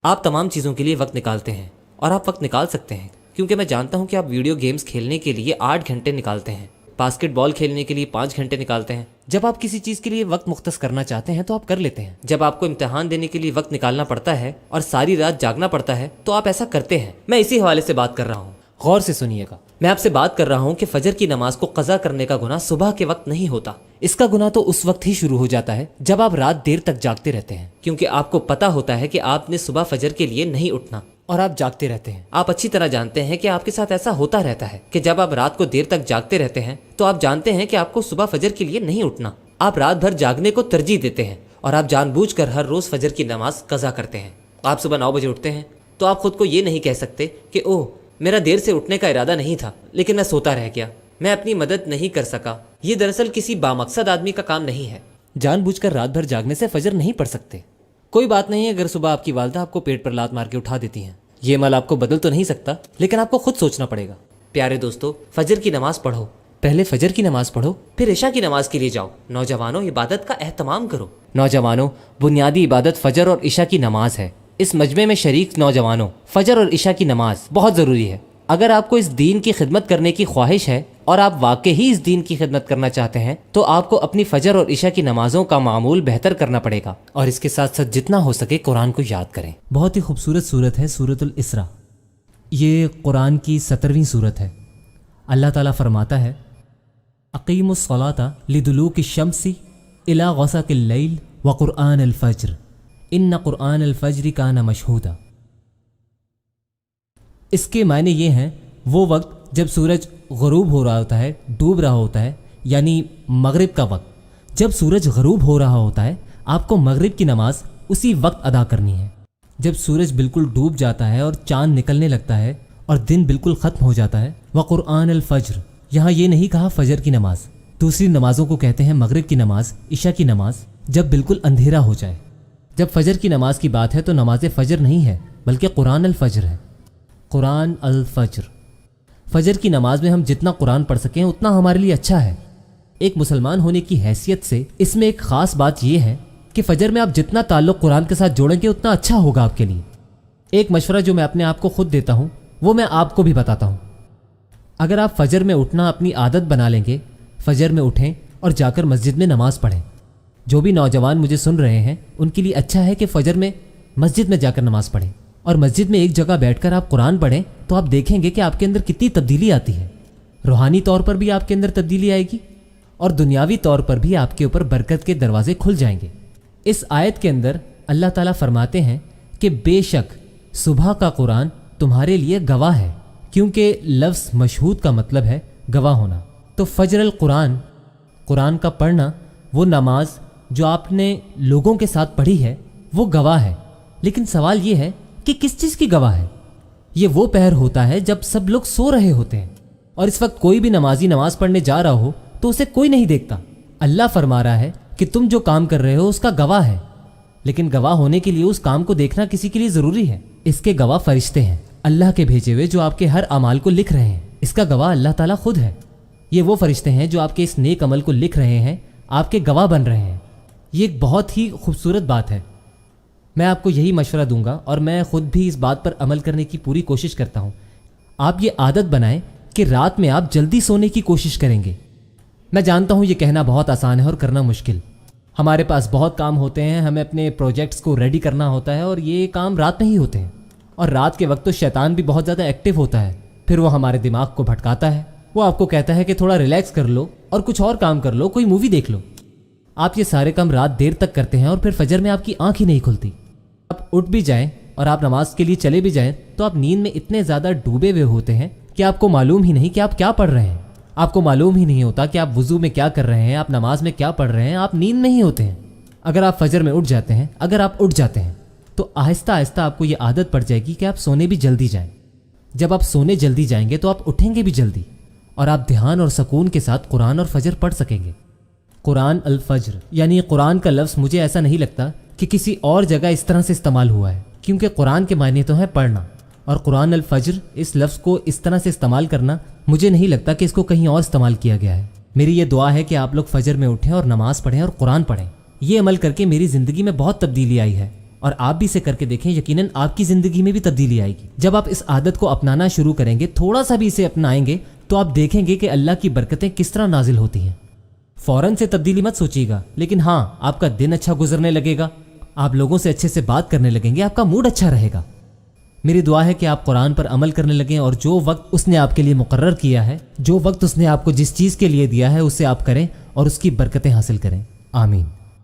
آپ تمام چیزوں کے لیے وقت نکالتے ہیں اور آپ وقت نکال سکتے ہیں کیونکہ میں جانتا ہوں کہ آپ ویڈیو گیمز کھیلنے کے لیے 8 گھنٹے نکالتے ہیں، باسکٹ بال کھیلنے کے لیے 5 گھنٹے نکالتے ہیں۔ جب آپ کسی چیز کے لیے وقت مختص کرنا چاہتے ہیں تو آپ کر لیتے ہیں۔ جب آپ کو امتحان دینے کے لیے وقت نکالنا پڑتا ہے اور ساری رات جاگنا پڑتا ہے تو آپ ایسا کرتے ہیں۔ میں اسی حوالے سے بات کر رہا ہوں، غور سے سنیے گا۔ میں آپ سے بات کر رہا ہوں کہ فجر کی نماز کو قضا کرنے کا گناہ صبح کے وقت نہیں ہوتا، اس کا گناہ تو اس وقت ہی شروع ہو جاتا ہے جب آپ رات دیر تک جاگتے رہتے ہیں، کیونکہ آپ کو پتا ہوتا ہے کہ آپ نے صبح فجر کے لیے نہیں اٹھنا اور آپ جاگتے رہتے ہیں۔ آپ اچھی طرح جانتے ہیں کہ آپ کے ساتھ ایسا ہوتا رہتا ہے کہ جب آپ رات کو دیر تک جاگتے رہتے ہیں تو آپ جانتے ہیں کہ آپ کو صبح فجر کے لیے نہیں اٹھنا، آپ رات بھر جاگنے کو ترجیح دیتے ہیں اور آپ جان بوجھ کر ہر روز فجر کی نماز قضا کرتے ہیں۔ آپ صبح 9 بجے اٹھتے ہیں تو آپ خود کو یہ نہیں کہہ سکتے کہ اوہ میرا دیر سے اٹھنے کا ارادہ نہیں تھا لیکن میں سوتا رہ گیا، میں اپنی مدد نہیں کر سکا۔ یہ دراصل کسی بامقصد آدمی کا کام نہیں ہے۔ جان بوجھ کر رات بھر جاگنے سے فجر نہیں پڑھ سکتے۔ کوئی بات نہیں اگر صبح آپ کی والدہ آپ کو پیٹ پر لات مار کے اٹھا دیتی ہیں، یہ عمل آپ کو بدل تو نہیں سکتا لیکن آپ کو خود سوچنا پڑے گا۔ پیارے دوستو، فجر کی نماز پڑھو، پہلے فجر کی نماز پڑھو پھر عشاء کی نماز کے لیے جاؤ۔ نوجوانوں، عبادت کا اہتمام کرو۔ نوجوانوں، بنیادی عبادت فجر اور عشاء کی نماز ہے۔ اس مجمع میں شریک نوجوانوں، فجر اور عشاء کی نماز بہت ضروری ہے۔ اگر آپ کو اس دین کی خدمت کرنے کی خواہش ہے اور آپ واقعی اس دین کی خدمت کرنا چاہتے ہیں تو آپ کو اپنی فجر اور عشاء کی نمازوں کا معمول بہتر کرنا پڑے گا، اور اس کے ساتھ ساتھ جتنا ہو سکے قرآن کو یاد کریں۔ بہت ہی خوبصورت صورت ہے سورۃ الاسراء۔ یہ قرآن کی 17ویں صورت ہے۔ اللہ تعالیٰ فرماتا ہے اقیموا الصلاۃ لدلوک الشمس الی غسق اللیل وقرآن الفجر ان قرآن الفجر کان مشہودا۔ اس کے معنی یہ ہیں وہ وقت جب سورج غروب ہو رہا ہوتا ہے، ڈوب رہا ہوتا ہے، یعنی مغرب کا وقت۔ جب سورج غروب ہو رہا ہوتا ہے آپ کو مغرب کی نماز اسی وقت ادا کرنی ہے۔ جب سورج بالکل ڈوب جاتا ہے اور چاند نکلنے لگتا ہے اور دن بالکل ختم ہو جاتا ہے، وقرآن الفجر، یہاں یہ نہیں کہا فجر کی نماز، دوسری نمازوں کو کہتے ہیں مغرب کی نماز، عشاء کی نماز، جب بالکل اندھیرا ہو جائے۔ جب فجر کی نماز کی بات ہے تو نماز فجر نہیں ہے بلکہ قرآن الفجر ہے۔ قرآن الفجر، فجر کی نماز میں ہم جتنا قرآن پڑھ سکیں اتنا ہمارے لیے اچھا ہے۔ ایک مسلمان ہونے کی حیثیت سے اس میں ایک خاص بات یہ ہے کہ فجر میں آپ جتنا تعلق قرآن کے ساتھ جوڑیں گے اتنا اچھا ہوگا آپ کے لیے۔ ایک مشورہ جو میں اپنے آپ کو خود دیتا ہوں وہ میں آپ کو بھی بتاتا ہوں۔ اگر آپ فجر میں اٹھنا اپنی عادت بنا لیں گے، فجر میں اٹھیں اور جا کر مسجد میں نماز پڑھیں۔ جو بھی نوجوان مجھے سن رہے ہیں ان کے لیے اچھا ہے کہ فجر میں مسجد میں جا کر نماز پڑھیں، اور مسجد میں ایک جگہ بیٹھ کر آپ قرآن پڑھیں تو آپ دیکھیں گے کہ آپ کے اندر کتنی تبدیلی آتی ہے۔ روحانی طور پر بھی آپ کے اندر تبدیلی آئے گی اور دنیاوی طور پر بھی آپ کے اوپر برکت کے دروازے کھل جائیں گے۔ اس آیت کے اندر اللہ تعالیٰ فرماتے ہیں کہ بے شک صبح کا قرآن تمہارے لیے گواہ ہے، کیونکہ لفظ مشہود کا مطلب ہے گواہ ہونا۔ تو فجر القرآن، قرآن کا پڑھنا، وہ نماز جو آپ نے لوگوں کے ساتھ پڑھی ہے وہ گواہ ہے۔ لیکن سوال یہ ہے کہ کس چیز کی گواہ ہے؟ یہ وہ پہر ہوتا ہے جب سب لوگ سو رہے ہوتے ہیں اور اس وقت کوئی بھی نمازی نماز پڑھنے جا رہا ہو تو اسے کوئی نہیں دیکھتا۔ اللہ فرما رہا ہے کہ تم جو کام کر رہے ہو اس کا گواہ ہے، لیکن گواہ ہونے کے لیے اس کام کو دیکھنا کسی کے لیے ضروری ہے۔ اس کے گواہ فرشتے ہیں، اللہ کے بھیجے ہوئے، جو آپ کے ہر اعمال کو لکھ رہے ہیں۔ اس کا گواہ اللہ تعالیٰ خود ہے۔ یہ وہ فرشتے ہیں جو آپ کے اس نیک عمل کو لکھ رہے ہیں، آپ کے گواہ بن رہے ہیں۔ یہ ایک بہت ہی خوبصورت بات ہے۔ میں آپ کو یہی مشورہ دوں گا اور میں خود بھی اس بات پر عمل کرنے کی پوری کوشش کرتا ہوں۔ آپ یہ عادت بنائیں کہ رات میں آپ جلدی سونے کی کوشش کریں گے۔ میں جانتا ہوں یہ کہنا بہت آسان ہے اور کرنا مشکل۔ ہمارے پاس بہت کام ہوتے ہیں، ہمیں اپنے پروجیکٹس کو ریڈی کرنا ہوتا ہے اور یہ کام رات میں ہی ہوتے ہیں، اور رات کے وقت تو شیطان بھی بہت زیادہ ایکٹیو ہوتا ہے۔ پھر وہ ہمارے دماغ کو بھٹکاتا ہے، وہ آپ کو کہتا ہے کہ تھوڑا ریلیکس کر لو اور کچھ اور کام کر لو، کوئی مووی دیکھ لو۔ آپ یہ سارے کام رات دیر تک کرتے ہیں اور پھر فجر میں آپ کی آنکھ ہی نہیں کھلتی۔ آپ اٹھ بھی جائیں اور آپ نماز کے لیے چلے بھی جائیں تو آپ نیند میں اتنے زیادہ ڈوبے ہوئے ہوتے ہیں کہ آپ کو معلوم ہی نہیں کہ آپ کیا پڑھ رہے ہیں۔ آپ کو معلوم ہی نہیں ہوتا کہ آپ وضو میں کیا کر رہے ہیں، آپ نماز میں کیا پڑھ رہے ہیں، آپ نیند میں ہی ہوتے ہیں۔ اگر آپ فجر میں اٹھ جاتے ہیں، اگر آپ اٹھ جاتے ہیں تو آہستہ آہستہ آپ کو یہ عادت پڑ جائے گی کہ آپ سونے بھی جلدی جائیں۔ جب آپ سونے جلدی جائیں گے تو آپ اٹھیں گے بھی جلدی اور آپ دھیان اور سکون کے ساتھ قرآن اور فجر پڑھ سکیں گے۔ قرآن الفجر، یعنی قرآن کا لفظ مجھے ایسا نہیں لگتا کہ کسی اور جگہ اس طرح سے استعمال ہوا ہے، کیونکہ قرآن کے معنی تو ہے پڑھنا، اور قرآن الفجر اس لفظ کو اس طرح سے استعمال کرنا مجھے نہیں لگتا کہ اس کو کہیں اور استعمال کیا گیا ہے۔ میری یہ دعا ہے کہ آپ لوگ فجر میں اٹھیں اور نماز پڑھیں اور قرآن پڑھیں۔ یہ عمل کر کے میری زندگی میں بہت تبدیلی آئی ہے اور آپ بھی اسے کر کے دیکھیں, یقیناً آپ کی زندگی میں بھی تبدیلی آئے گی. جب آپ اس عادت کو اپنانا شروع کریں گے, تھوڑا سا بھی اسے اپنائیں گے, تو آپ دیکھیں گے کہ اللہ کی برکتیں کس طرح نازل ہوتی ہیں. فوراً سے تبدیلی مت سوچیے گا, لیکن ہاں آپ کا دن اچھا گزرنے لگے گا, آپ لوگوں سے اچھے سے بات کرنے لگیں گے, آپ کا موڈ اچھا رہے گا. میری دعا ہے کہ آپ قرآن پر عمل کرنے لگیں اور جو وقت اس نے آپ کے لیے مقرر کیا ہے, جو وقت اس نے آپ کو جس چیز کے لیے دیا ہے, اسے آپ کریں اور اس کی برکتیں حاصل کریں. آمین.